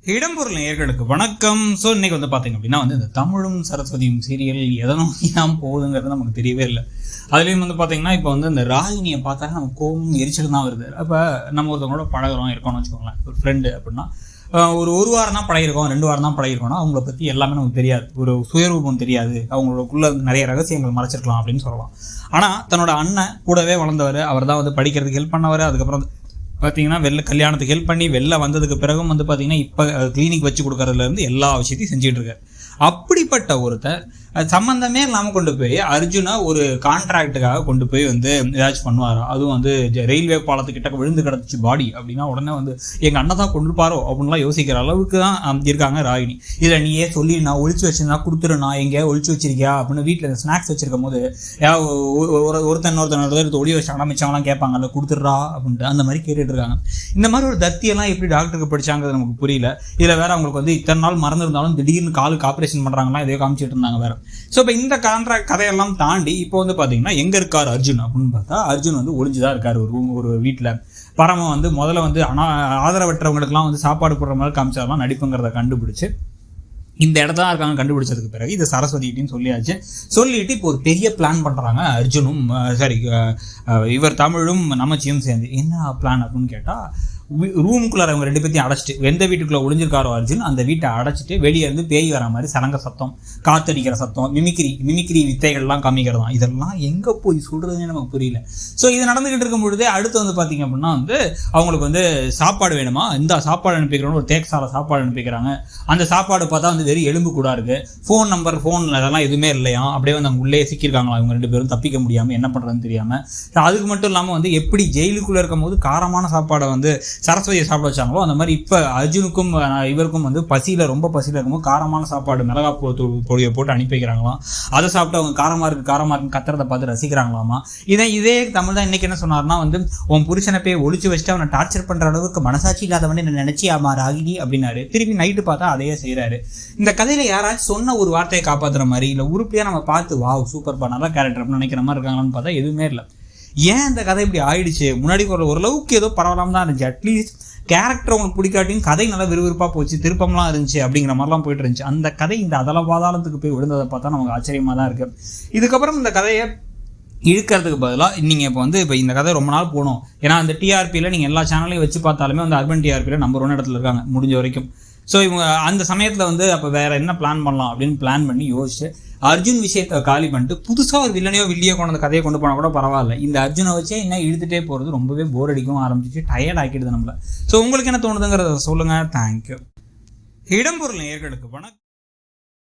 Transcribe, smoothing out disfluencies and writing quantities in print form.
இடம்பொருள் நேயர்களுக்கு வணக்கம். ஸோ இன்னைக்கு வந்து பார்த்தீங்க அப்படின்னா இந்த தமிழும் சரஸ்வதியும் சீரியல் எதை நோக்கி தான் போகுதுங்கிறது நமக்கு தெரியவே இல்லை. அதுலேயும் வந்து பார்த்தீங்கன்னா இப்போ இந்த ராகினியை பார்த்தாலே நமக்கு கோபம் எரிச்சல் தான் வருது. அப்போ நம்ம ஒருத்தவங்களோட பழகிறோம் இருக்கோம்னு வச்சுக்கோங்களேன், ஒரு ஃப்ரெண்டு அப்படின்னா ஒரு வாரம் தான் பழகிருக்கோம், 2 வாரம் தான் பழகிருக்கோம்னா அவங்கள பற்றி எல்லாமே நமக்கு தெரியாது, ஒரு சுயரூபம் தெரியாது, அவங்களுக்குள்ள நிறைய ரகசியங்கள் மறைச்சிருக்கலாம் அப்படின்னு சொல்லலாம். ஆனால் தன்னோட அண்ணன் கூடவே வளர்ந்தவர், அவர் தான் படிக்கிறதுக்கு ஹெல்ப் பண்ணவர். அதுக்கப்புறம் பார்த்தீங்கன்னா கல்யாணத்துக்கு ஹெல்ப் பண்ணி வந்ததுக்கு பிறகும் பார்த்தீங்கன்னா இப்போ கிளினிக் வச்சு கொடுக்கறதுலேருந்து எல்லா விஷயத்தையும் செஞ்சுட்டு இருக்காரு. அப்படிப்பட்ட ஒருத்தர் சம்மந்தமே இல்லாமல் கொண்டு போய் அர்ஜுனை ஒரு கான்ட்ராக்டுக்காக கொண்டு போய் ஏதாச்சும் பண்ணுவாரோ, அதுவும் ரயில்வே பாலத்துக்கிட்ட விழுந்து கிடந்துச்சு பாடி அப்படின்னா உடனே எங்கள் அண்ணன் தான் கொண்டுப்பாரோ அப்படின்லாம் யோசிக்கிற அளவுக்கு தான் இருக்காங்க ராகினி. இதில் நீயே சொல்லி நான் ஒழிச்சு வச்சிருந்தா கொடுத்துருண்ணா, எங்கேயா ஒழிச்சு வச்சிருக்கியா அப்படின்னு வீட்டில் ஸ்நாக்ஸ் வச்சிருக்கும் போது ஒருத்தன் ஒளி வச்சாங்கன்னா மிச்சவங்களாம் கேட்பாங்கல்ல, கொடுத்துட்றா அப்படின்ட்டு அந்த மாதிரி கேட்டுட்டு இருக்காங்க. இந்த மாதிரி ஒரு தத்தியெல்லாம் எப்படி டாக்டருக்கு படிச்சாங்கிறது நமக்கு புரியல. இதில் வேற அவங்களுக்கு இத்தனை நாள் மறந்துருந்தாலும் திடீர்னு காலுக்கு ஆப்ரேஷன் பண்ணுறாங்களா இதே காமிச்சிட்டு இருந்தாங்க வேற. ஸோ இப்போ இந்த கான்ட்ராக்ட் கதையெல்லாம் தாண்டி இப்போ பார்த்தீங்கன்னா எங்கே இருக்கார் அர்ஜுன் அப்படின்னு பார்த்தா, அர்ஜுன் ஒளிஞ்சுதான் இருக்கார் ஒரு வீட்டில். பரம முதல்ல ஆதரவற்றவங்களுக்குலாம் சாப்பாடு போடுற மாதிரி காமிச்சாலாம் நடிப்புங்கிறத கண்டுபிடிச்சு இந்த இடத்துல இருக்காங்க. கண்டுபிடிச்சதுக்கு பிறகு இது சரஸ்வதிட்டின்னு சொல்லிட்டு இப்போ ஒரு பெரிய பிளான் பண்ணுறாங்க. அர்ஜுனும் இவர் தமிழும் நமச்சியும் சேர்ந்து. என்ன பிளான் அப்படின்னு கேட்டால், ரூமுக்குள்ளே அவங்க 2 பேர்த்தையும் அடைச்சிட்டு, எந்த வீட்டுக்குள்ளே ஒளிஞ்சிருக்காரோ அர்ஜுன் அந்த வீட்டை அடைச்சிட்டு வெளியே இருந்து பேய் வர மாதிரி சலங்க சத்தம், காத்தடிக்கிற சத்தம், மிமிக்ரி வித்தைகள்லாம் காமிக்கிறதான். இதெல்லாம் எங்கே போய் சொல்கிறதுன்னு நமக்கு புரியல. ஸோ இது நடந்துக்கிட்டு இருக்கும் பொழுதே அடுத்து பார்த்தீங்க அப்படின்னா அவங்களுக்கு சாப்பாடு வேணுமா, இந்த சாப்பாடு அனுப்பிக்கிறோன்னு ஒரு தேக்ஸால சாப்பாடு அனுப்பிக்கிறாங்க. அந்த சாப்பாடு பார்த்தா வெறும் எலும்பு கூட இருக்குது. ஃபோன் அதெல்லாம் எதுவுமே இல்லையா, அப்படியே அவங்க உள்ளே சிக்கியிருக்காங்களா இவங்க 2 பேரும் தப்பிக்க முடியாமல், என்ன பண்ணுறதுன்னு தெரியாமல். அதுக்கு மட்டும் இல்லாமல் எப்படி ஜெயிலுக்குள்ளே இருக்கும் போது காரமான சாப்பாடை சரஸ்வதியை சாப்பிட வச்சாங்களோ அந்த மாதிரி இப்போ அர்ஜுனுக்கும் இவருக்கும் பசியில் ரொம்ப பசியில் இருக்கும்போது காரமான சாப்பாடு மிளகா பொடியை போட்டு அனுப்பி வைக்கிறாங்களாம். அதை சாப்பிட்டு அவங்க காரமாக இருக்குன்னு கத்துறதை பார்த்து ரசிக்கிறாங்களாமா. இதே தமிழ் தான் இன்னைக்கு என்ன சொன்னார்னா, உன் புருஷனை போய் ஒழிச்சு வச்சுட்டு அவனை டார்ச்சர் பண்ணுற அளவுக்கு மனசாட்சி இல்லாதவனே என்ன நினைச்சி ஆமா ராகினி அப்படின்னாரு. திருப்பி நைட்டு பார்த்தா அதையே செய்கிறாரு. இந்த கதையில யாராச்சும் சொன்ன ஒரு வார்த்தையை காப்பாற்றுற மாதிரி இல்லை உருப்படியாக நம்ம பார்த்து வாவ் சூப்பர் நல்ல கேரக்டர் அப்படின்னு நினைக்கிற மாதிரி இருக்காங்களான்னு பார்த்தா எதுவுமே இல்லை. ஏன் இந்த கதை இப்படி ஆயிடுச்சு? முன்னாடி ஓரளவுக்கு ஏதோ பரவாயில்லாம தான் இருந்துச்சு. அட்லீஸ்ட் கேரக்டர் உங்களுக்கு பிடிக்காட்டியும் கதை நல்லா விறுவிறுப்பாக போச்சு, திருப்பம்லாம் இருந்துச்சு அப்படிங்கிற மாதிரிலாம் போயிட்டு இருந்துச்சு. அந்த கதை இந்த அதல பாதாளத்துக்கு போய் விழுந்ததை பார்த்தா நமக்கு ஆச்சரியமாக தான் இருக்குது. இதுக்கப்புறம் இந்த கதையை இழுக்கிறதுக்கு பதிலாக நீங்கள் இப்போ இந்த கதை ரொம்ப நாள் போகணும். ஏன்னா அந்த டிஆர்பியில் நீங்கள் எல்லா சேனலையும் வச்சு பார்த்தாலுமே அர்பன் டிஆர்பியில் நம்பர் 1 இடத்துல இருக்காங்க முடிஞ்ச வரைக்கும். ஸோ இவங்க அந்த சமயத்தில் அப்போ வேறு என்ன பிளான் பண்ணலாம் அப்படின்னு பிளான் பண்ணி யோசிச்சு அர்ஜுன் விஷயத்தை காலி பண்ணிட்டு புதுசாக ஒரு வில்லியோ கொண்டு அந்த கதையை கொண்டு போனால் கூட பரவாயில்ல. இந்த அர்ஜுனை வச்சே இன்னும் இழுத்துட்டே போகிறது ரொம்பவே போர் அடிக்கவும் ஆரம்பிச்சிச்சு, டயர்ட் ஆக்கிடுது நம்மளை. ஸோ உங்களுக்கு என்ன தோணுதுங்கிறத சொல்லுங்கள். தேங்க்யூ. இடம்பொருள் நேயர்களுக்கு வணக்கம்.